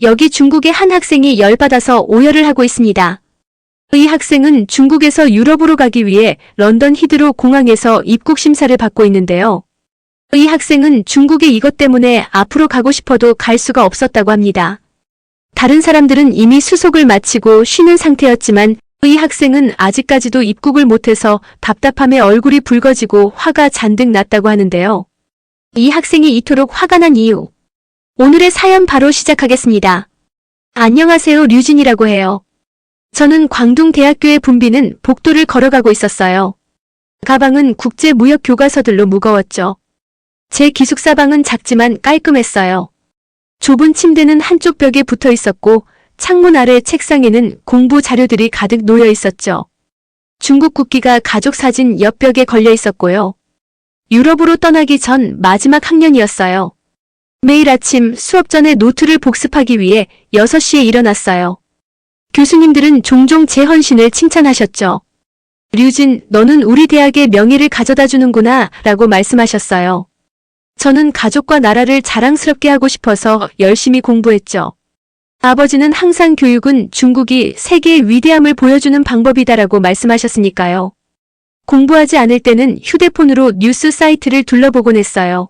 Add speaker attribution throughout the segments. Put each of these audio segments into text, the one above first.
Speaker 1: 여기 중국의 한 학생이 열받아서 오열을 하고 있습니다. 이 학생은 중국에서 유럽으로 가기 위해 런던 히드로 공항에서 입국 심사를 받고 있는데요. 이 학생은 중국에 이것 때문에 앞으로 가고 싶어도 갈 수가 없었다고 합니다. 다른 사람들은 이미 수속을 마치고 쉬는 상태였지만 이 학생은 아직까지도 입국을 못해서 답답함에 얼굴이 붉어지고 화가 잔뜩 났다고 하는데요. 이 학생이 이토록 화가 난 이유. 오늘의 사연 바로 시작하겠습니다. 안녕하세요, 류진이라고 해요. 저는 광둥대학교에 붐비는 복도를 걸어가고 있었어요. 가방은 국제무역교과서들로 무거웠죠. 제 기숙사방은 작지만 깔끔했어요. 좁은 침대는 한쪽 벽에 붙어 있었고 창문 아래 책상에는 공부 자료들이 가득 놓여 있었죠. 중국 국기가 가족 사진 옆벽에 걸려 있었고요. 유럽으로 떠나기 전 마지막 학년이었어요. 매일 아침 수업 전에 노트를 복습하기 위해 6시에 일어났어요. 교수님들은 종종 제 헌신을 칭찬하셨죠. 류진, 너는 우리 대학의 명예를 가져다 주는구나 라고 말씀하셨어요. 저는 가족과 나라를 자랑스럽게 하고 싶어서 열심히 공부했죠. 아버지는 항상 교육은 중국이 세계의 위대함을 보여주는 방법이다라고 말씀하셨으니까요. 공부하지 않을 때는 휴대폰으로 뉴스 사이트를 둘러보곤 했어요.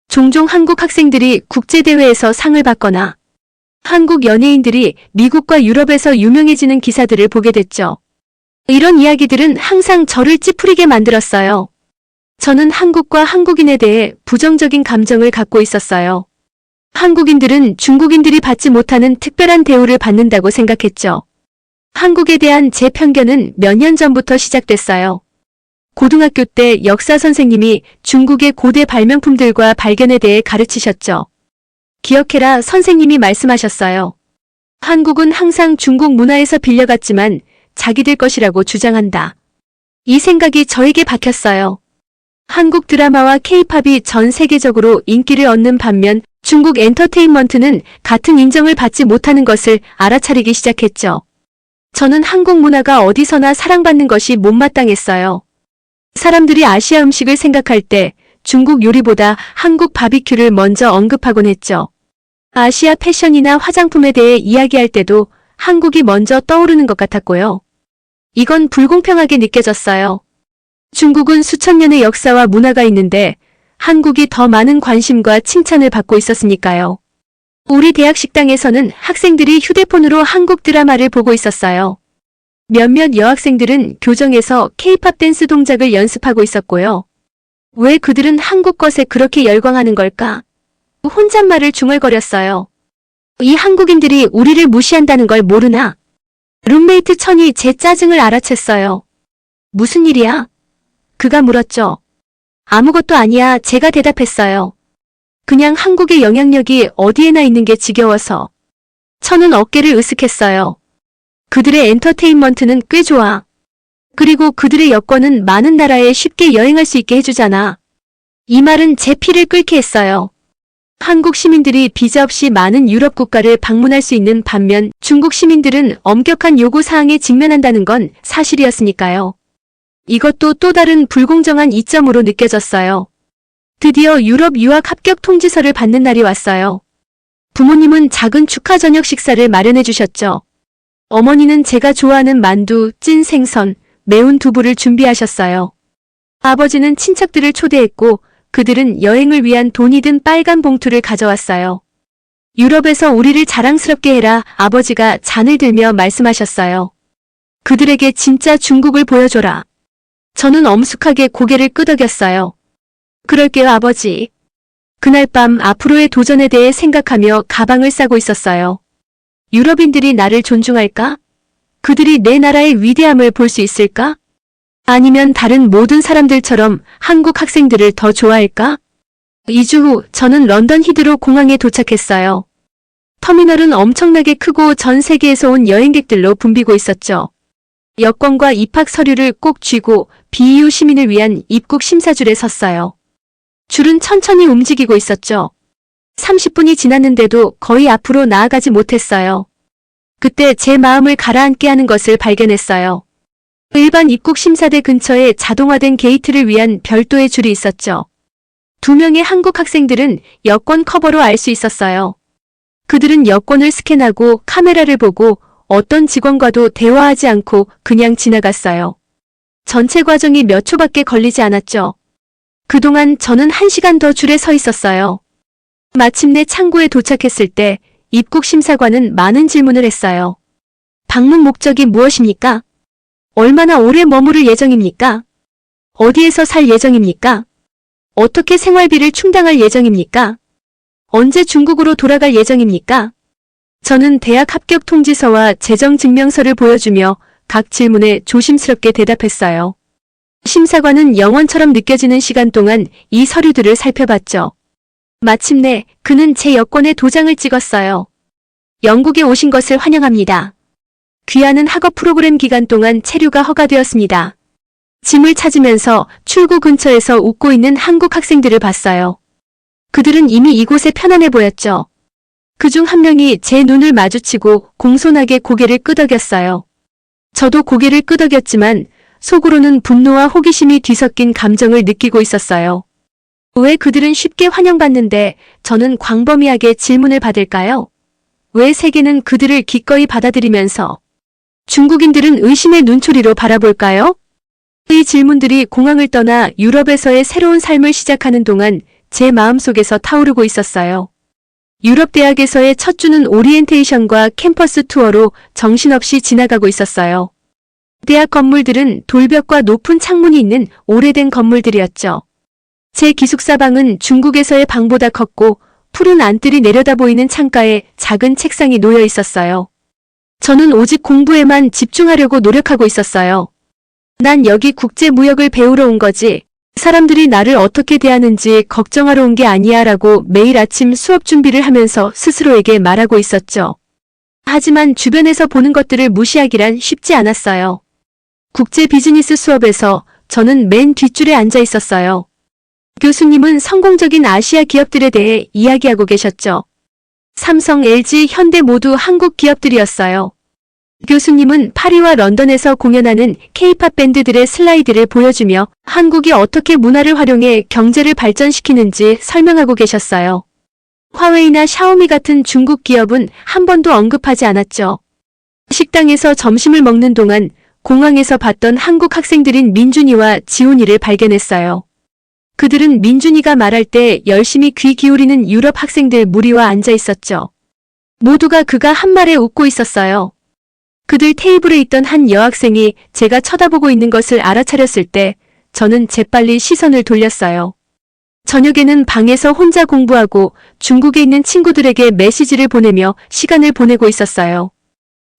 Speaker 1: 종종 한국 학생들이 국제대회에서 상을 받거나 한국 연예인들이 미국과 유럽에서 유명해지는 기사들을 보게 됐죠. 이런 이야기들은 항상 저를 찌푸리게 만들었어요. 저는 한국과 한국인에 대해 부정적인 감정을 갖고 있었어요. 한국인들은 중국인들이 받지 못하는 특별한 대우를 받는다고 생각했죠. 한국에 대한 제 편견은 몇 년 전부터 시작됐어요. 고등학교 때 역사 선생님이 중국의 고대 발명품들과 발견에 대해 가르치셨죠. 기억해라, 선생님이 말씀하셨어요. 한국은 항상 중국 문화에서 빌려갔지만 자기들 것이라고 주장한다. 이 생각이 저에게 박혔어요. 한국 드라마와 K-팝이 전 세계적으로 인기를 얻는 반면 중국 엔터테인먼트는 같은 인정을 받지 못하는 것을 알아차리기 시작했죠. 저는 한국 문화가 어디서나 사랑받는 것이 못마땅했어요. 사람들이 아시아 음식을 생각할 때 중국 요리보다 한국 바비큐를 먼저 언급하곤 했죠. 아시아 패션이나 화장품에 대해 이야기할 때도 한국이 먼저 떠오르는 것 같았고요. 이건 불공평하게 느껴졌어요. 중국은 수천 년의 역사와 문화가 있는데 한국이 더 많은 관심과 칭찬을 받고 있었으니까요. 우리 대학 식당에서는 학생들이 휴대폰으로 한국 드라마를 보고 있었어요. 몇몇 여학생들은 교정에서 K-팝 댄스 동작을 연습하고 있었고요. 왜 그들은 한국 것에 그렇게 열광하는 걸까? 혼잣말을 중얼거렸어요. 이 한국인들이 우리를 무시한다는 걸 모르나? 룸메이트 천이 제 짜증을 알아챘어요. 무슨 일이야? 그가 물었죠. 아무것도 아니야, 제가 대답했어요. 그냥 한국의 영향력이 어디에나 있는 게 지겨워서. 천은 어깨를 으쓱했어요. 그들의 엔터테인먼트는 꽤 좋아. 그리고 그들의 여권은 많은 나라에 쉽게 여행할 수 있게 해주잖아. 이 말은 제 피를 끓게 했어요. 한국 시민들이 비자 없이 많은 유럽 국가를 방문할 수 있는 반면 중국 시민들은 엄격한 요구사항에 직면한다는 건 사실이었으니까요. 이것도 또 다른 불공정한 이점으로 느껴졌어요. 드디어 유럽 유학 합격 통지서를 받는 날이 왔어요. 부모님은 작은 축하 저녁 식사를 마련해 주셨죠. 어머니는 제가 좋아하는 만두, 찐 생선, 매운 두부를 준비하셨어요. 아버지는 친척들을 초대했고 그들은 여행을 위한 돈이 든 빨간 봉투를 가져왔어요. 유럽에서 우리를 자랑스럽게 해라, 아버지가 잔을 들며 말씀하셨어요. 그들에게 진짜 중국을 보여줘라. 저는 엄숙하게 고개를 끄덕였어요. 그럴게요, 아버지. 그날 밤 앞으로의 도전에 대해 생각하며 가방을 싸고 있었어요. 유럽인들이 나를 존중할까? 그들이 내 나라의 위대함을 볼 수 있을까? 아니면 다른 모든 사람들처럼 한국 학생들을 더 좋아할까? 2주 후 저는 런던 히드로 공항에 도착했어요. 터미널은 엄청나게 크고 전 세계에서 온 여행객들로 붐비고 있었죠. 여권과 입학 서류를 꼭 쥐고 BU 시민을 위한 입국 심사줄에 섰어요. 줄은 천천히 움직이고 있었죠. 30분이 지났는데도 거의 앞으로 나아가지 못했어요. 그때 제 마음을 가라앉게 하는 것을 발견했어요. 일반 입국 심사대 근처에 자동화된 게이트를 위한 별도의 줄이 있었죠. 2명의 한국 학생들은 여권 커버로 알 수 있었어요. 그들은 여권을 스캔하고 카메라를 보고 어떤 직원과도 대화하지 않고 그냥 지나갔어요. 전체 과정이 몇 초밖에 걸리지 않았죠. 그동안 저는 1시간 더 줄에 서 있었어요. 마침내 창구에 도착했을 때 입국 심사관은 많은 질문을 했어요. 방문 목적이 무엇입니까? 얼마나 오래 머무를 예정입니까? 어디에서 살 예정입니까? 어떻게 생활비를 충당할 예정입니까? 언제 중국으로 돌아갈 예정입니까? 저는 대학 합격 통지서와 재정증명서를 보여주며 각 질문에 조심스럽게 대답했어요. 심사관은 영원처럼 느껴지는 시간 동안 이 서류들을 살펴봤죠. 마침내 그는 제 여권에 도장을 찍었어요. 영국에 오신 것을 환영합니다. 귀하는 학업 프로그램 기간 동안 체류가 허가되었습니다. 짐을 찾으면서 출구 근처에서 웃고 있는 한국 학생들을 봤어요. 그들은 이미 이곳에 편안해 보였죠. 그중 한 명이 제 눈을 마주치고 공손하게 고개를 끄덕였어요. 저도 고개를 끄덕였지만 속으로는 분노와 호기심이 뒤섞인 감정을 느끼고 있었어요. 왜 그들은 쉽게 환영받는데 저는 광범위하게 질문을 받을까요? 왜 세계는 그들을 기꺼이 받아들이면서 중국인들은 의심의 눈초리로 바라볼까요? 이 질문들이 공항을 떠나 유럽에서의 새로운 삶을 시작하는 동안 제 마음속에서 타오르고 있었어요. 유럽 대학에서의 첫 주는 오리엔테이션과 캠퍼스 투어로 정신없이 지나가고 있었어요. 대학 건물들은 돌벽과 높은 창문이 있는 오래된 건물들이었죠. 제 기숙사 방은 중국에서의 방보다 컸고 푸른 안뜰이 내려다 보이는 창가에 작은 책상이 놓여 있었어요. 저는 오직 공부에만 집중하려고 노력하고 있었어요. 난 여기 국제무역을 배우러 온 거지. 사람들이 나를 어떻게 대하는지 걱정하러 온 게 아니야 라고 매일 아침 수업 준비를 하면서 스스로에게 말하고 있었죠. 하지만 주변에서 보는 것들을 무시하기란 쉽지 않았어요. 국제 비즈니스 수업에서 저는 맨 뒷줄에 앉아 있었어요. 교수님은 성공적인 아시아 기업들에 대해 이야기하고 계셨죠. 삼성, LG, 현대 모두 한국 기업들이었어요. 교수님은 파리와 런던에서 공연하는 K-팝 밴드들의 슬라이드를 보여주며 한국이 어떻게 문화를 활용해 경제를 발전시키는지 설명하고 계셨어요. 화웨이나 샤오미 같은 중국 기업은 한 번도 언급하지 않았죠. 식당에서 점심을 먹는 동안 공항에서 봤던 한국 학생들인 민준이와 지훈이를 발견했어요. 그들은 민준이가 말할 때 열심히 귀 기울이는 유럽 학생들 무리와 앉아 있었죠. 모두가 그가 한 말에 웃고 있었어요. 그들 테이블에 있던 한 여학생이 제가 쳐다보고 있는 것을 알아차렸을 때 저는 재빨리 시선을 돌렸어요. 저녁에는 방에서 혼자 공부하고 중국에 있는 친구들에게 메시지를 보내며 시간을 보내고 있었어요.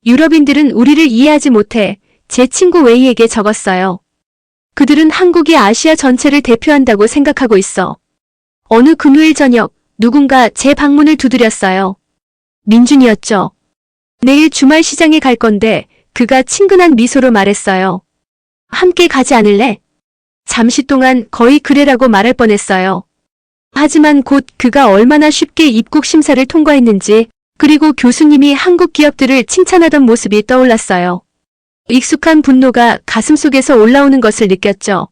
Speaker 1: 유럽인들은 우리를 이해하지 못해 제 친구 웨이에게 적었어요. 그들은 한국이 아시아 전체를 대표한다고 생각하고 있어. 어느 금요일 저녁 누군가 제 방문을 두드렸어요. 민준이었죠. 내일 주말 시장에 갈 건데 그가 친근한 미소로 말했어요. 함께 가지 않을래? 잠시 동안 거의 그래라고 말할 뻔했어요. 하지만 곧 그가 얼마나 쉽게 입국 심사를 통과했는지 그리고 교수님이 한국 기업들을 칭찬하던 모습이 떠올랐어요. 익숙한 분노가 가슴속에서 올라오는 것을 느꼈죠.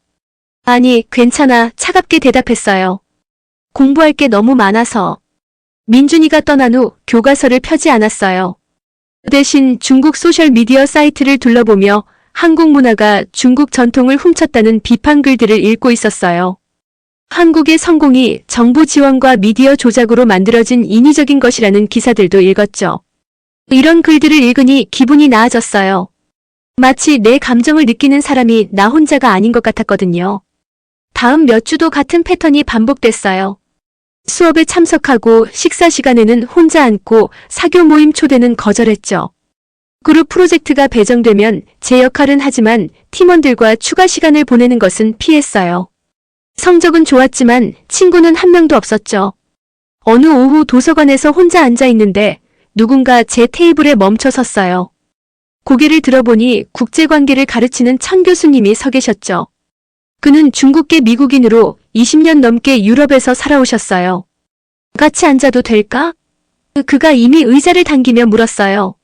Speaker 1: 아니, 괜찮아, 차갑게 대답했어요. 공부할 게 너무 많아서. 민준이가 떠난 후 교과서를 펴지 않았어요. 대신 중국 소셜미디어 사이트를 둘러보며 한국 문화가 중국 전통을 훔쳤다는 비판 글들을 읽고 있었어요. 한국의 성공이 정부 지원과 미디어 조작으로 만들어진 인위적인 것이라는 기사들도 읽었죠. 이런 글들을 읽으니 기분이 나아졌어요. 마치 내 감정을 느끼는 사람이 나 혼자가 아닌 것 같았거든요. 다음 몇 주도 같은 패턴이 반복됐어요. 수업에 참석하고 식사 시간에는 혼자 앉고 사교 모임 초대는 거절했죠. 그룹 프로젝트가 배정되면 제 역할은 하지만 팀원들과 추가 시간을 보내는 것은 피했어요. 성적은 좋았지만 친구는 한 명도 없었죠. 어느 오후 도서관에서 혼자 앉아 있는데 누군가 제 테이블에 멈춰 섰어요. 고개를 들어보니 국제관계를 가르치는 천 교수님이 서 계셨죠. 그는 중국계 미국인으로 20년 넘게 유럽에서 살아오셨어요. 같이 앉아도 될까? 그가 이미 의자를 당기며 물었어요.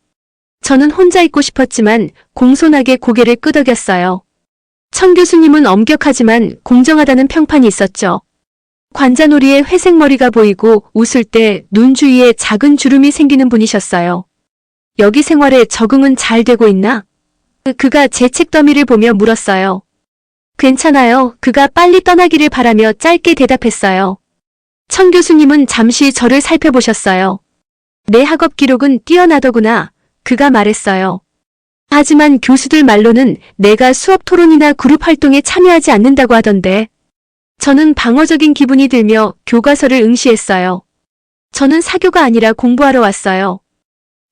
Speaker 1: 저는 혼자 있고 싶었지만 공손하게 고개를 끄덕였어요. 천 교수님은 엄격하지만 공정하다는 평판이 있었죠. 관자놀이에 회색 머리가 보이고 웃을 때 눈 주위에 작은 주름이 생기는 분이셨어요. 여기 생활에 적응은 잘 되고 있나? 그가 제 책 더미를 보며 물었어요. 괜찮아요. 그가 빨리 떠나기를 바라며 짧게 대답했어요. 천 교수님은 잠시 저를 살펴보셨어요. 내 학업 기록은 뛰어나더구나. 그가 말했어요. 하지만 교수들 말로는 내가 수업 토론이나 그룹 활동에 참여하지 않는다고 하던데. 저는 방어적인 기분이 들며 교과서를 응시했어요. 저는 사교가 아니라 공부하러 왔어요.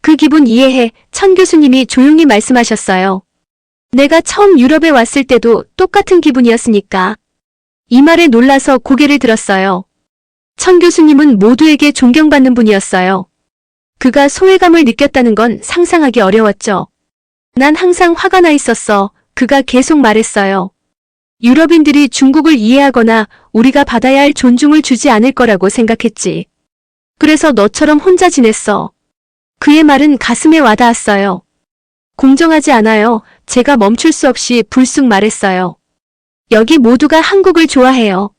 Speaker 1: 그 기분 이해해. 천 교수님이 조용히 말씀하셨어요. 내가 처음 유럽에 왔을 때도 똑같은 기분이었으니까. 이 말에 놀라서 고개를 들었어요. 천 교수님은 모두에게 존경받는 분이었어요. 그가 소외감을 느꼈다는 건 상상하기 어려웠죠. 난 항상 화가 나 있었어. 그가 계속 말했어요. 유럽인들이 중국을 이해하거나 우리가 받아야 할 존중을 주지 않을 거라고 생각했지. 그래서 너처럼 혼자 지냈어. 그의 말은 가슴에 와닿았어요. 공정하지 않아요. 제가 멈출 수 없이 불쑥 말했어요. 여기 모두가 한국을 좋아해요.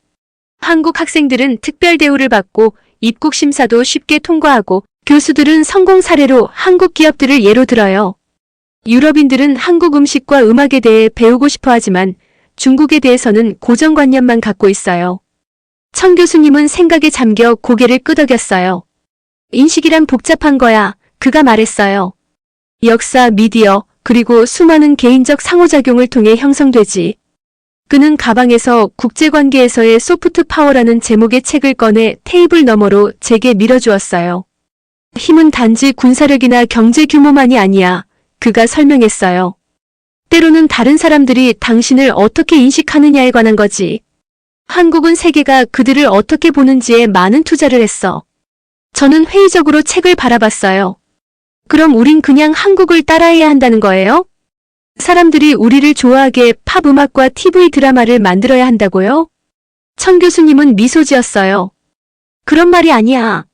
Speaker 1: 한국 학생들은 특별 대우를 받고 입국 심사도 쉽게 통과하고 교수들은 성공 사례로 한국 기업들을 예로 들어요. 유럽인들은 한국 음식과 음악에 대해 배우고 싶어 하지만 중국에 대해서는 고정관념만 갖고 있어요. 천 교수님은 생각에 잠겨 고개를 끄덕였어요. 인식이란 복잡한 거야. 그가 말했어요. 역사, 미디어, 그리고 수많은 개인적 상호작용을 통해 형성되지. 그는 가방에서 국제관계에서의 소프트 파워라는 제목의 책을 꺼내 테이블 너머로 제게 밀어주었어요. 힘은 단지 군사력이나 경제 규모만이 아니야. 그가 설명했어요. 때로는 다른 사람들이 당신을 어떻게 인식하느냐에 관한 거지. 한국은 세계가 그들을 어떻게 보는지에 많은 투자를 했어. 저는 회의적으로 책을 바라봤어요. 그럼 우린 그냥 한국을 따라해야 한다는 거예요? 사람들이 우리를 좋아하게 팝 음악과 TV 드라마를 만들어야 한다고요? 천 교수님은 미소 지었어요. 그런 말이 아니야.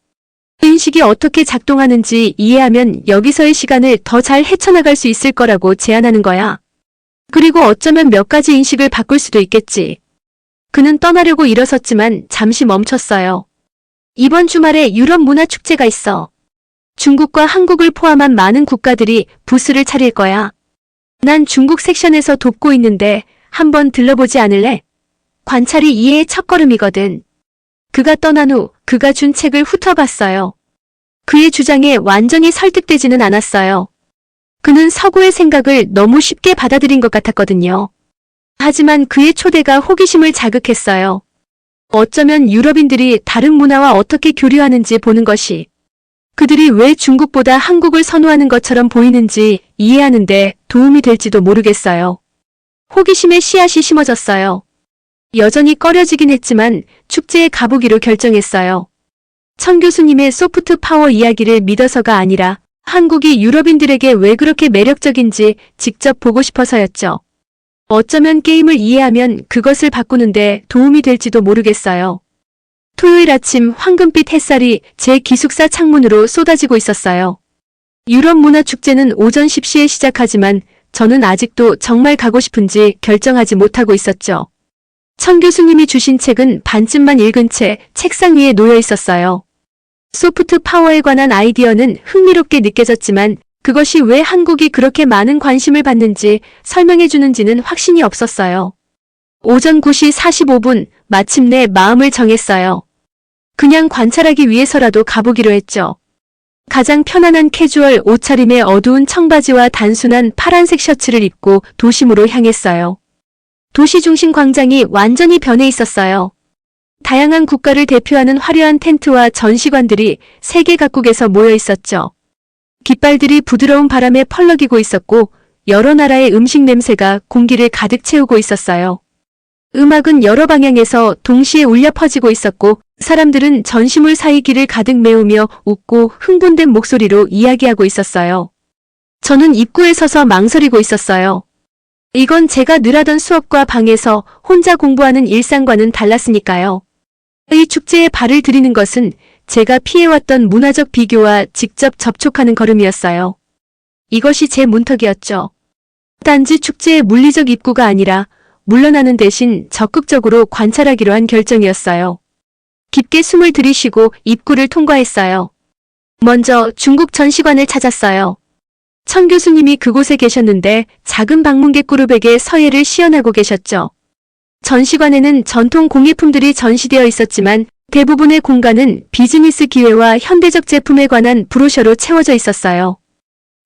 Speaker 1: 인식이 어떻게 작동하는지 이해하면 여기서의 시간을 더 잘 헤쳐나갈 수 있을 거라고 제안하는 거야. 그리고 어쩌면 몇 가지 인식을 바꿀 수도 있겠지. 그는 떠나려고 일어섰지만 잠시 멈췄어요. 이번 주말에 유럽 문화축제가 있어. 중국과 한국을 포함한 많은 국가들이 부스를 차릴 거야. 난 중국 섹션에서 돕고 있는데 한번 들러보지 않을래? 관찰이 이해의 첫걸음이거든. 그가 떠난 후 그가 준 책을 훑어봤어요. 그의 주장에 완전히 설득되지는 않았어요. 그는 서구의 생각을 너무 쉽게 받아들인 것 같았거든요. 하지만 그의 초대가 호기심을 자극했어요. 어쩌면 유럽인들이 다른 문화와 어떻게 교류하는지 보는 것이 그들이 왜 중국보다 한국을 선호하는 것처럼 보이는지 이해하는데 도움이 될지도 모르겠어요. 호기심의 씨앗이 심어졌어요. 여전히 꺼려지긴 했지만 축제에 가보기로 결정했어요. 천 교수님의 소프트 파워 이야기를 믿어서가 아니라 한국이 유럽인들에게 왜 그렇게 매력적인지 직접 보고 싶어서였죠. 어쩌면 게임을 이해하면 그것을 바꾸는데 도움이 될지도 모르겠어요. 토요일 아침 황금빛 햇살이 제 기숙사 창문으로 쏟아지고 있었어요. 유럽 문화축제는 오전 10시에 시작하지만 저는 아직도 정말 가고 싶은지 결정하지 못하고 있었죠. 천 교수님이 주신 책은 반쯤만 읽은 채 책상 위에 놓여 있었어요. 소프트 파워에 관한 아이디어는 흥미롭게 느껴졌지만 그것이 왜 한국이 그렇게 많은 관심을 받는지 설명해 주는지는 확신이 없었어요. 오전 9시 45분 마침내 마음을 정했어요. 그냥 관찰하기 위해서라도 가보기로 했죠. 가장 편안한 캐주얼 옷차림에 어두운 청바지와 단순한 파란색 셔츠를 입고 도심으로 향했어요. 도시 중심 광장이 완전히 변해 있었어요. 다양한 국가를 대표하는 화려한 텐트와 전시관들이 세계 각국에서 모여 있었죠. 깃발들이 부드러운 바람에 펄럭이고 있었고 여러 나라의 음식 냄새가 공기를 가득 채우고 있었어요. 음악은 여러 방향에서 동시에 울려 퍼지고 있었고 사람들은 전시물 사이 길을 가득 메우며 웃고 흥분된 목소리로 이야기하고 있었어요. 저는 입구에 서서 망설이고 있었어요. 이건 제가 늘 하던 수업과 방에서 혼자 공부하는 일상과는 달랐으니까요. 이 축제에 발을 들이는 것은 제가 피해왔던 문화적 비교와 직접 접촉하는 걸음이었어요. 이것이 제 문턱이었죠. 단지 축제의 물리적 입구가 아니라 물러나는 대신 적극적으로 관찰하기로 한 결정이었어요. 깊게 숨을 들이쉬고 입구를 통과했어요. 먼저 중국 전시관을 찾았어요. 천 교수님이 그곳에 계셨는데 작은 방문객 그룹에게 서예를 시연하고 계셨죠. 전시관에는 전통 공예품들이 전시되어 있었지만 대부분의 공간은 비즈니스 기회와 현대적 제품에 관한 브로셔로 채워져 있었어요.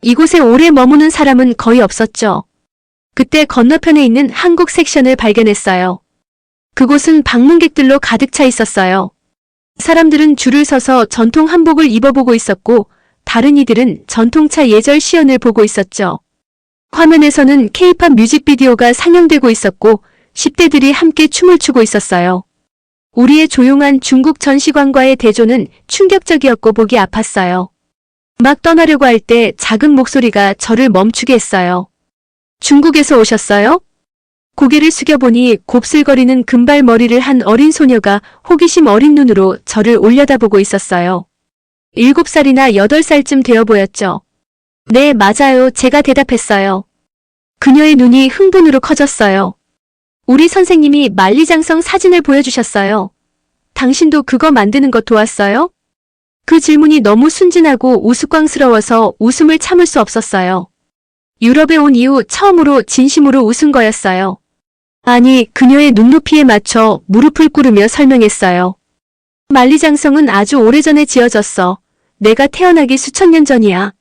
Speaker 1: 이곳에 오래 머무는 사람은 거의 없었죠. 그때 건너편에 있는 한국 섹션을 발견했어요. 그곳은 방문객들로 가득 차 있었어요. 사람들은 줄을 서서 전통 한복을 입어보고 있었고 다른 이들은 전통차 예절 시연을 보고 있었죠. 화면에서는 K-팝 뮤직비디오가 상영되고 있었고 10대들이 함께 춤을 추고 있었어요. 우리의 조용한 중국 전시관과의 대조는 충격적이었고 보기 아팠어요. 막 떠나려고 할 때 작은 목소리가 저를 멈추게 했어요. 중국에서 오셨어요? 고개를 숙여보니 곱슬거리는 금발 머리를 한 어린 소녀가 호기심 어린 눈으로 저를 올려다보고 있었어요. 7살이나 8살쯤 되어 보였죠. 네, 맞아요. 제가 대답했어요. 그녀의 눈이 흥분으로 커졌어요. 우리 선생님이 만리장성 사진을 보여주셨어요. 당신도 그거 만드는 거 도왔어요? 그 질문이 너무 순진하고 우스꽝스러워서 웃음을 참을 수 없었어요. 유럽에 온 이후 처음으로 진심으로 웃은 거였어요. 아니, 그녀의 눈높이에 맞춰 무릎을 꿇으며 설명했어요. 만리장성은 아주 오래전에 지어졌어. 내가 태어나기 수천 년 전이야.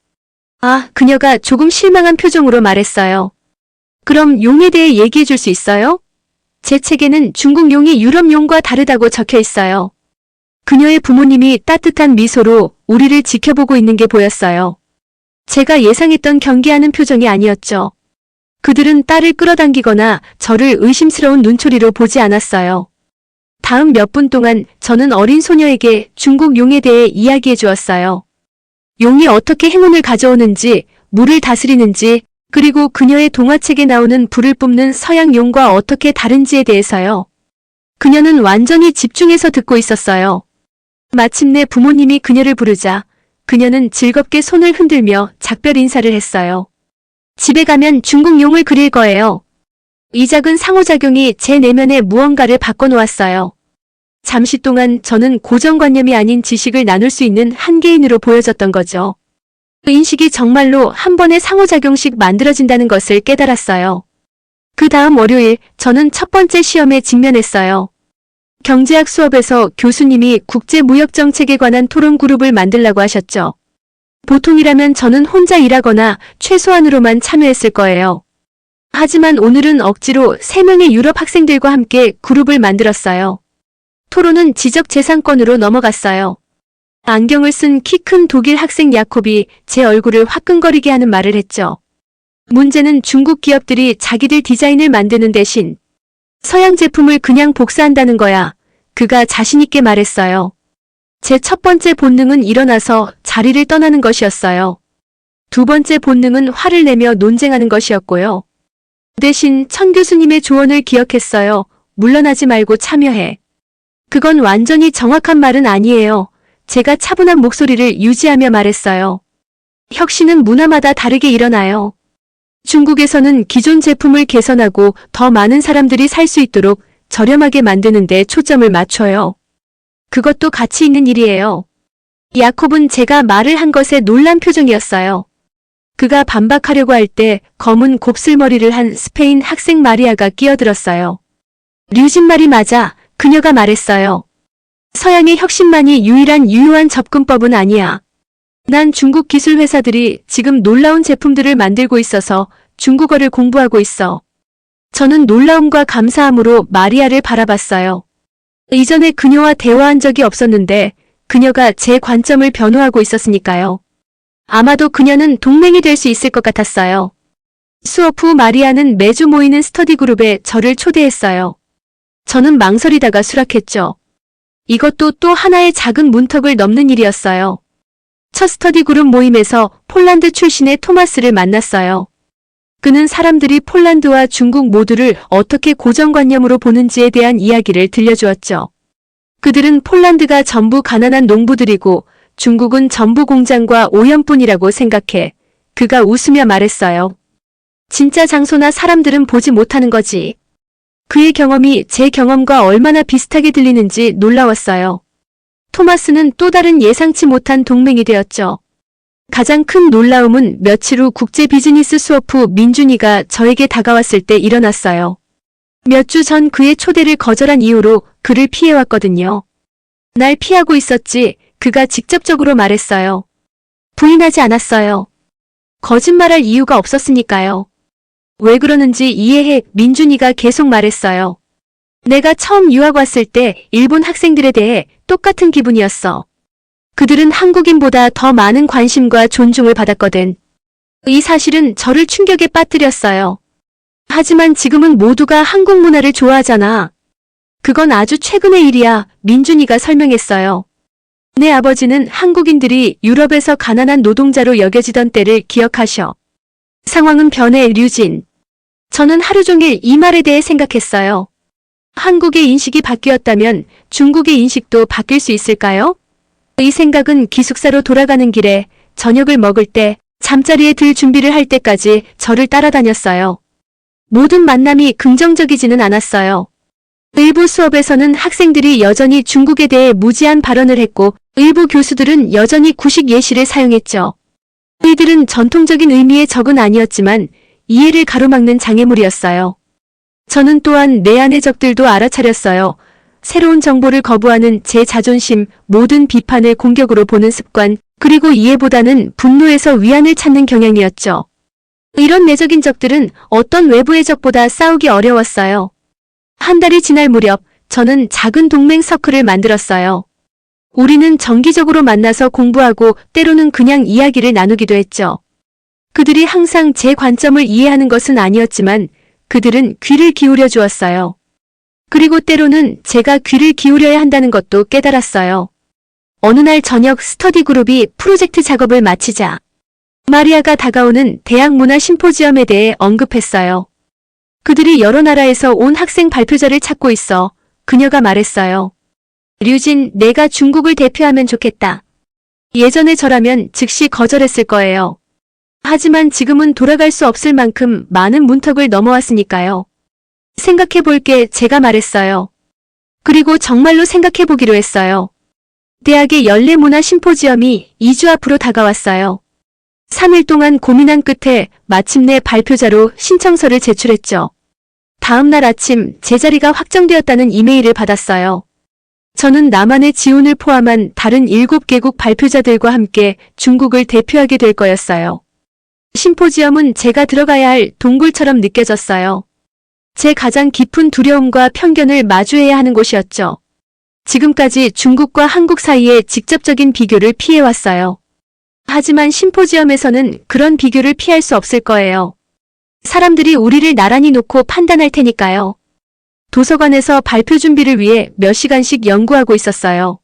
Speaker 1: 아, 그녀가 조금 실망한 표정으로 말했어요. 그럼 용에 대해 얘기해 줄 수 있어요? 제 책에는 중국 용이 유럽 용과 다르다고 적혀 있어요. 그녀의 부모님이 따뜻한 미소로 우리를 지켜보고 있는 게 보였어요. 제가 예상했던 경계하는 표정이 아니었죠. 그들은 딸을 끌어당기거나 저를 의심스러운 눈초리로 보지 않았어요. 다음 몇 분 동안 저는 어린 소녀에게 중국 용에 대해 이야기해 주었어요. 용이 어떻게 행운을 가져오는지, 물을 다스리는지, 그리고 그녀의 동화책에 나오는 불을 뿜는 서양 용과 어떻게 다른지에 대해서요. 그녀는 완전히 집중해서 듣고 있었어요. 마침내 부모님이 그녀를 부르자 그녀는 즐겁게 손을 흔들며 작별 인사를 했어요. 집에 가면 중국 용을 그릴 거예요. 이 작은 상호작용이 제 내면의 무언가를 바꿔놓았어요. 잠시 동안 저는 고정관념이 아닌 지식을 나눌 수 있는 한계인으로 보여졌던 거죠. 그 인식이 정말로 한 번의 상호작용씩 만들어진다는 것을 깨달았어요. 그 다음 월요일 저는 첫 번째 시험에 직면했어요. 경제학 수업에서 교수님이 국제무역정책에 관한 토론 그룹을 만들라고 하셨죠. 보통이라면 저는 혼자 일하거나 최소한으로만 참여했을 거예요. 하지만 오늘은 억지로 3명의 유럽 학생들과 함께 그룹을 만들었어요. 토론은 지적재산권으로 넘어갔어요. 안경을 쓴 키 큰 독일 학생 야콥이 제 얼굴을 화끈거리게 하는 말을 했죠. 문제는 중국 기업들이 자기들 디자인을 만드는 대신 서양 제품을 그냥 복사한다는 거야. 그가 자신있게 말했어요. 제 첫 번째 본능은 일어나서 자리를 떠나는 것이었어요. 두 번째 본능은 화를 내며 논쟁하는 것이었고요. 대신 천 교수님의 조언을 기억했어요. 물러나지 말고 참여해. 그건 완전히 정확한 말은 아니에요. 제가 차분한 목소리를 유지하며 말했어요. 혁신은 문화마다 다르게 일어나요. 중국에서는 기존 제품을 개선하고 더 많은 사람들이 살 수 있도록 저렴하게 만드는 데 초점을 맞춰요. 그것도 가치 있는 일이에요. 야콥은 제가 말을 한 것에 놀란 표정이었어요. 그가 반박하려고 할 때 검은 곱슬머리를 한 스페인 학생 마리아가 끼어들었어요. 류진 말이 맞아. 그녀가 말했어요. 서양의 혁신만이 유일한 유효한 접근법은 아니야. 난 중국 기술 회사들이 지금 놀라운 제품들을 만들고 있어서 중국어를 공부하고 있어. 저는 놀라움과 감사함으로 마리아를 바라봤어요. 이전에 그녀와 대화한 적이 없었는데 그녀가 제 관점을 변호하고 있었으니까요. 아마도 그녀는 동맹이 될 수 있을 것 같았어요. 수업 후 마리아는 매주 모이는 스터디 그룹에 저를 초대했어요. 저는 망설이다가 수락했죠. 이것도 또 하나의 작은 문턱을 넘는 일이었어요. 첫 스터디 그룹 모임에서 폴란드 출신의 토마스를 만났어요. 그는 사람들이 폴란드와 중국 모두를 어떻게 고정관념으로 보는지에 대한 이야기를 들려주었죠. 그들은 폴란드가 전부 가난한 농부들이고 중국은 전부 공장과 오염뿐이라고 생각해. 그가 웃으며 말했어요. 진짜 장소나 사람들은 보지 못하는 거지. 그의 경험이 제 경험과 얼마나 비슷하게 들리는지 놀라웠어요. 토마스는 또 다른 예상치 못한 동맹이 되었죠. 가장 큰 놀라움은 며칠 후 국제 비즈니스 수업 후 민준이가 저에게 다가왔을 때 일어났어요. 몇 주 전 그의 초대를 거절한 이후로 그를 피해왔거든요. 날 피하고 있었지, 그가 직접적으로 말했어요. 부인하지 않았어요. 거짓말할 이유가 없었으니까요. 왜 그러는지 이해해, 민준이가 계속 말했어요. 내가 처음 유학 왔을 때 일본 학생들에 대해 똑같은 기분이었어. 그들은 한국인보다 더 많은 관심과 존중을 받았거든. 이 사실은 저를 충격에 빠뜨렸어요. 하지만 지금은 모두가 한국 문화를 좋아하잖아. 그건 아주 최근의 일이야, 민준이가 설명했어요. 내 아버지는 한국인들이 유럽에서 가난한 노동자로 여겨지던 때를 기억하셔. 상황은 변해, 류진. 저는 하루 종일 이 말에 대해 생각했어요. 한국의 인식이 바뀌었다면 중국의 인식도 바뀔 수 있을까요? 이 생각은 기숙사로 돌아가는 길에 저녁을 먹을 때 잠자리에 들 준비를 할 때까지 저를 따라다녔어요. 모든 만남이 긍정적이지는 않았어요. 일부 수업에서는 학생들이 여전히 중국에 대해 무지한 발언을 했고 일부 교수들은 여전히 구식 예시를 사용했죠. 이들은 전통적인 의미의 적은 아니었지만 이해를 가로막는 장애물이었어요. 저는 또한 내 안의 적들도 알아차렸어요. 새로운 정보를 거부하는 제 자존심, 모든 비판을 공격으로 보는 습관, 그리고 이해보다는 분노에서 위안을 찾는 경향이었죠. 이런 내적인 적들은 어떤 외부의 적보다 싸우기 어려웠어요. 한 달이 지날 무렵 저는 작은 동맹 서클을 만들었어요. 우리는 정기적으로 만나서 공부하고 때로는 그냥 이야기를 나누기도 했죠. 그들이 항상 제 관점을 이해하는 것은 아니었지만 그들은 귀를 기울여 주었어요. 그리고 때로는 제가 귀를 기울여야 한다는 것도 깨달았어요. 어느 날 저녁 스터디 그룹이 프로젝트 작업을 마치자 마리아가 다가오는 대학 문화 심포지엄에 대해 언급했어요. 그들이 여러 나라에서 온 학생 발표자를 찾고 있어. 그녀가 말했어요. 류진, 내가 중국을 대표하면 좋겠다. 예전에 저라면 즉시 거절했을 거예요. 하지만 지금은 돌아갈 수 없을 만큼 많은 문턱을 넘어왔으니까요. 생각해볼게, 제가 말했어요. 그리고 정말로 생각해보기로 했어요. 대학의 연례문화 심포지엄이 2주 앞으로 다가왔어요. 3일 동안 고민한 끝에 마침내 발표자로 신청서를 제출했죠. 다음 날 아침 제 자리가 확정되었다는 이메일을 받았어요. 저는 나만의 지훈을 포함한 다른 7개국 발표자들과 함께 중국을 대표하게 될 거였어요. 심포지엄은 제가 들어가야 할 동굴처럼 느껴졌어요. 제 가장 깊은 두려움과 편견을 마주해야 하는 곳이었죠. 지금까지 중국과 한국 사이의 직접적인 비교를 피해왔어요. 하지만 심포지엄에서는 그런 비교를 피할 수 없을 거예요. 사람들이 우리를 나란히 놓고 판단할 테니까요. 도서관에서 발표 준비를 위해 몇 시간씩 연구하고 있었어요.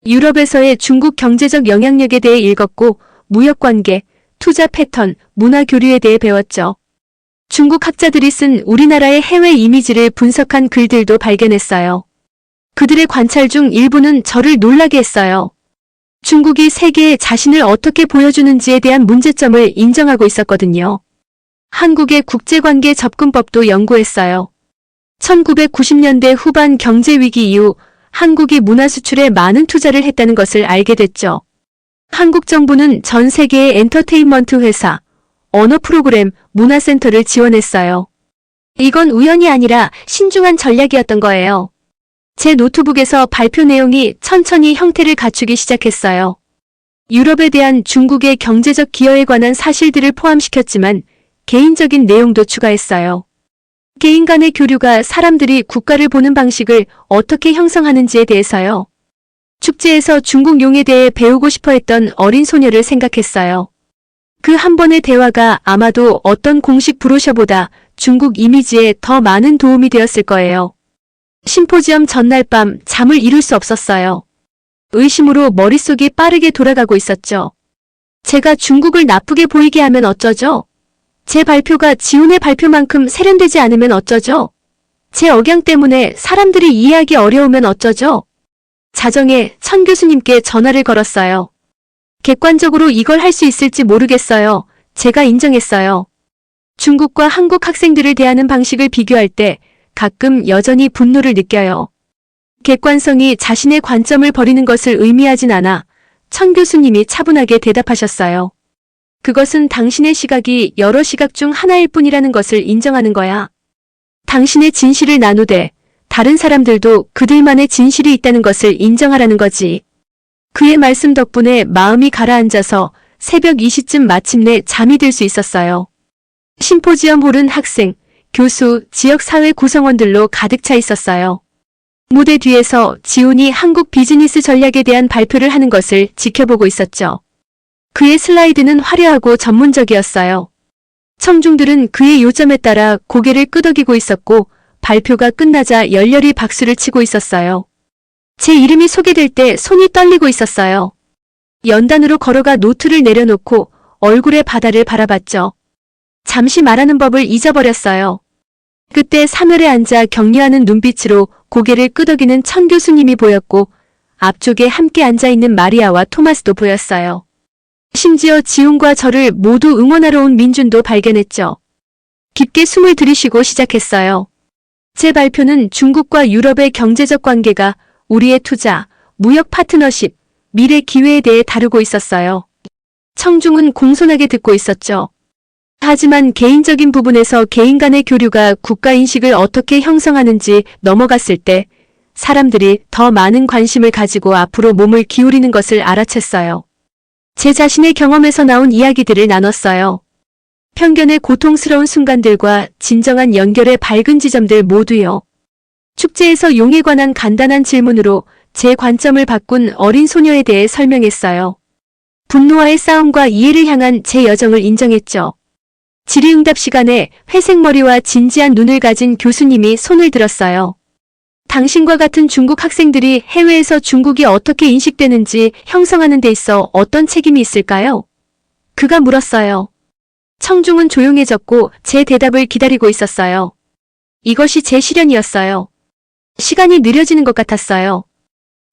Speaker 1: 유럽에서의 중국 경제적 영향력에 대해 읽었고 무역관계, 투자 패턴, 문화 교류에 대해 배웠죠. 중국 학자들이 쓴 우리나라의 해외 이미지를 분석한 글들도 발견했어요. 그들의 관찰 중 일부는 저를 놀라게 했어요. 중국이 세계에 자신을 어떻게 보여주는지에 대한 문제점을 인정하고 있었거든요. 한국의 국제관계 접근법도 연구했어요. 1990년대 후반 경제위기 이후 한국이 문화 수출에 많은 투자를 했다는 것을 알게 됐죠. 한국 정부는 전 세계의 엔터테인먼트 회사, 언어 프로그램, 문화센터를 지원했어요. 이건 우연이 아니라 신중한 전략이었던 거예요. 제 노트북에서 발표 내용이 천천히 형태를 갖추기 시작했어요. 유럽에 대한 중국의 경제적 기여에 관한 사실들을 포함시켰지만 개인적인 내용도 추가했어요. 개인 간의 교류가 사람들이 국가를 보는 방식을 어떻게 형성하는지에 대해서요. 축제에서 중국 용에 대해 배우고 싶어 했던 어린 소녀를 생각했어요. 그 한 번의 대화가 아마도 어떤 공식 브로셔보다 중국 이미지에 더 많은 도움이 되었을 거예요. 심포지엄 전날 밤 잠을 이룰 수 없었어요. 의심으로 머릿속이 빠르게 돌아가고 있었죠. 제가 중국을 나쁘게 보이게 하면 어쩌죠? 제 발표가 지훈의 발표만큼 세련되지 않으면 어쩌죠? 제 억양 때문에 사람들이 이해하기 어려우면 어쩌죠? 자정에 천 교수님께 전화를 걸었어요. 객관적으로 이걸 할 수 있을지 모르겠어요. 제가 인정했어요. 중국과 한국 학생들을 대하는 방식을 비교할 때 가끔 여전히 분노를 느껴요. 객관성이 자신의 관점을 버리는 것을 의미하진 않아 천 교수님이 차분하게 대답하셨어요. 그것은 당신의 시각이 여러 시각 중 하나일 뿐이라는 것을 인정하는 거야. 당신의 진실을 나누되 다른 사람들도 그들만의 진실이 있다는 것을 인정하라는 거지. 그의 말씀 덕분에 마음이 가라앉아서 새벽 2시쯤 마침내 잠이 들 수 있었어요. 심포지엄 홀은 학생, 교수, 지역사회 구성원들로 가득 차 있었어요. 무대 뒤에서 지훈이 한국 비즈니스 전략에 대한 발표를 하는 것을 지켜보고 있었죠. 그의 슬라이드는 화려하고 전문적이었어요. 청중들은 그의 요점에 따라 고개를 끄덕이고 있었고 발표가 끝나자 열렬히 박수를 치고 있었어요. 제 이름이 소개될 때 손이 떨리고 있었어요. 연단으로 걸어가 노트를 내려놓고 얼굴의 바다를 바라봤죠. 잠시 말하는 법을 잊어버렸어요. 그때 사멸에 앉아 격려하는 눈빛으로 고개를 끄덕이는 천 교수님이 보였고 앞쪽에 함께 앉아있는 마리아와 토마스도 보였어요. 심지어 지훈과 저를 모두 응원하러 온 민준도 발견했죠. 깊게 숨을 들이쉬고 시작했어요. 제 발표는 중국과 유럽의 경제적 관계가 우리의 투자, 무역 파트너십, 미래 기회에 대해 다루고 있었어요. 청중은 공손하게 듣고 있었죠. 하지만 개인적인 부분에서 개인 간의 교류가 국가인식을 어떻게 형성하는지 넘어갔을 때 사람들이 더 많은 관심을 가지고 앞으로 몸을 기울이는 것을 알아챘어요. 제 자신의 경험에서 나온 이야기들을 나눴어요. 편견의 고통스러운 순간들과 진정한 연결의 밝은 지점들 모두요. 축제에서 용에 관한 간단한 질문으로 제 관점을 바꾼 어린 소녀에 대해 설명했어요. 분노와의 싸움과 이해를 향한 제 여정을 인정했죠. 질의응답 시간에 회색 머리와 진지한 눈을 가진 교수님이 손을 들었어요. 당신과 같은 중국 학생들이 해외에서 중국이 어떻게 인식되는지 형성하는 데 있어 어떤 책임이 있을까요? 그가 물었어요. 청중은 조용해졌고 제 대답을 기다리고 있었어요. 이것이 제 시련이었어요. 시간이 느려지는 것 같았어요.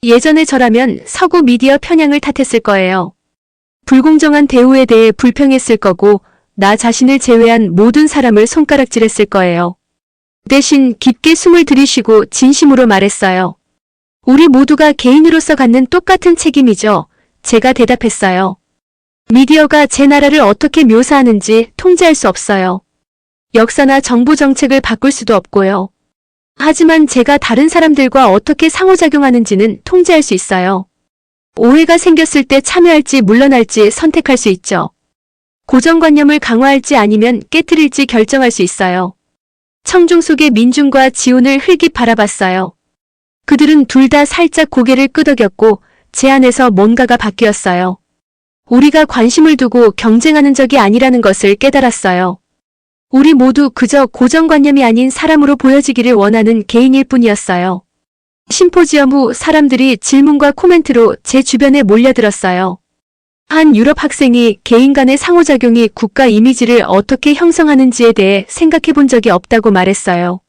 Speaker 1: 예전의 저라면 서구 미디어 편향을 탓했을 거예요. 불공정한 대우에 대해 불평했을 거고 나 자신을 제외한 모든 사람을 손가락질했을 거예요. 대신 깊게 숨을 들이쉬고 진심으로 말했어요. 우리 모두가 개인으로서 갖는 똑같은 책임이죠. 제가 대답했어요. 미디어가 제 나라를 어떻게 묘사하는지 통제할 수 없어요. 역사나 정부 정책을 바꿀 수도 없고요. 하지만 제가 다른 사람들과 어떻게 상호작용하는지는 통제할 수 있어요. 오해가 생겼을 때 참여할지 물러날지 선택할 수 있죠. 고정관념을 강화할지 아니면 깨트릴지 결정할 수 있어요. 청중 속의 민준과 지훈을 흘낏 바라봤어요. 그들은 둘 다 살짝 고개를 끄덕였고 제 안에서 뭔가가 바뀌었어요. 우리가 관심을 두고 경쟁하는 적이 아니라는 것을 깨달았어요. 우리 모두 그저 고정관념이 아닌 사람으로 보여지기를 원하는 개인일 뿐이었어요. 심포지엄 후 사람들이 질문과 코멘트로 제 주변에 몰려들었어요. 한 유럽 학생이 개인 간의 상호작용이 국가 이미지를 어떻게 형성하는지에 대해 생각해 본 적이 없다고 말했어요.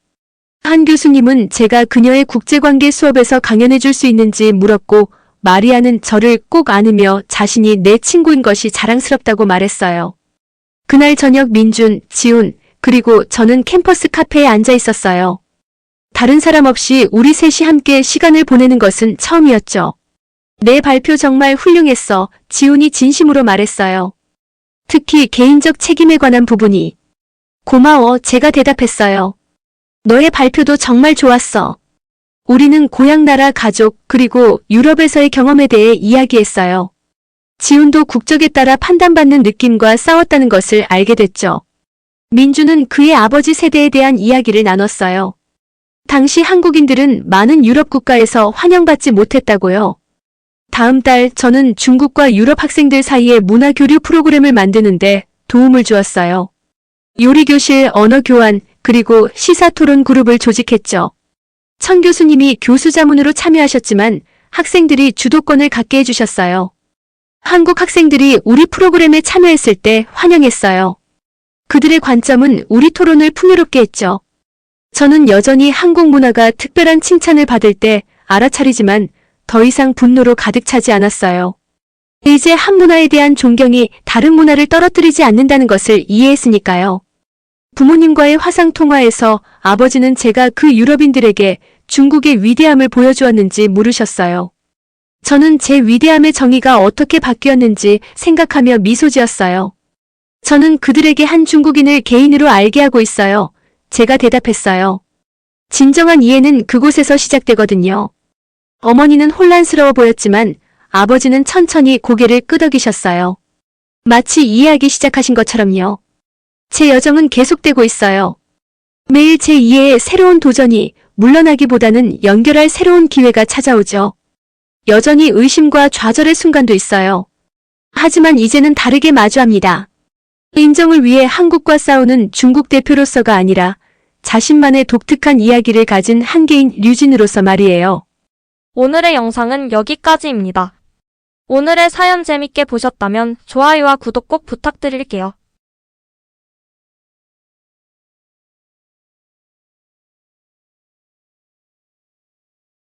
Speaker 1: 한 교수님은 제가 그녀의 국제관계 수업에서 강연해 줄 수 있는지 물었고 마리아는 저를 꼭 안으며 자신이 내 친구인 것이 자랑스럽다고 말했어요. 그날 저녁 민준, 지훈, 그리고 저는 캠퍼스 카페에 앉아 있었어요. 다른 사람 없이 우리 셋이 함께 시간을 보내는 것은 처음이었죠. 내 발표 정말 훌륭했어. 지훈이 진심으로 말했어요. 특히 개인적 책임에 관한 부분이. 고마워. 제가 대답했어요. 너의 발표도 정말 좋았어. 우리는 고향 나라 가족 그리고 유럽에서의 경험에 대해 이야기했어요. 지훈도 국적에 따라 판단받는 느낌과 싸웠다는 것을 알게 됐죠. 민주는 그의 아버지 세대에 대한 이야기를 나눴어요. 당시 한국인들은 많은 유럽 국가에서 환영받지 못했다고요. 다음 달 저는 중국과 유럽 학생들 사이에 문화교류 프로그램을 만드는데 도움을 주었어요. 요리교실, 언어교환, 그리고 시사토론 그룹을 조직했죠. 천 교수님이 교수 자문으로 참여하셨지만 학생들이 주도권을 갖게 해주셨어요. 한국 학생들이 우리 프로그램에 참여했을 때 환영했어요. 그들의 관점은 우리 토론을 풍요롭게 했죠. 저는 여전히 한국 문화가 특별한 칭찬을 받을 때 알아차리지만 더 이상 분노로 가득 차지 않았어요. 이제 한 문화에 대한 존경이 다른 문화를 떨어뜨리지 않는다는 것을 이해했으니까요. 부모님과의 화상 통화에서 아버지는 제가 그 유럽인들에게 중국의 위대함을 보여주었는지 물으셨어요. 저는 제 위대함의 정의가 어떻게 바뀌었는지 생각하며 미소 지었어요. 저는 그들에게 한 중국인을 개인으로 알게 하고 있어요. 제가 대답했어요. 진정한 이해는 그곳에서 시작되거든요. 어머니는 혼란스러워 보였지만 아버지는 천천히 고개를 끄덕이셨어요. 마치 이해하기 시작하신 것처럼요. 제 여정은 계속되고 있어요. 매일 제 이해의 새로운 도전이 물러나기보다는 연결할 새로운 기회가 찾아오죠. 여전히 의심과 좌절의 순간도 있어요. 하지만 이제는 다르게 마주합니다. 인정을 위해 한국과 싸우는 중국 대표로서가 아니라 자신만의 독특한 이야기를 가진 한계인 류진으로서 말이에요.
Speaker 2: 오늘의 영상은 여기까지입니다. 오늘의 사연 재밌게 보셨다면 좋아요와 구독 꼭 부탁드릴게요.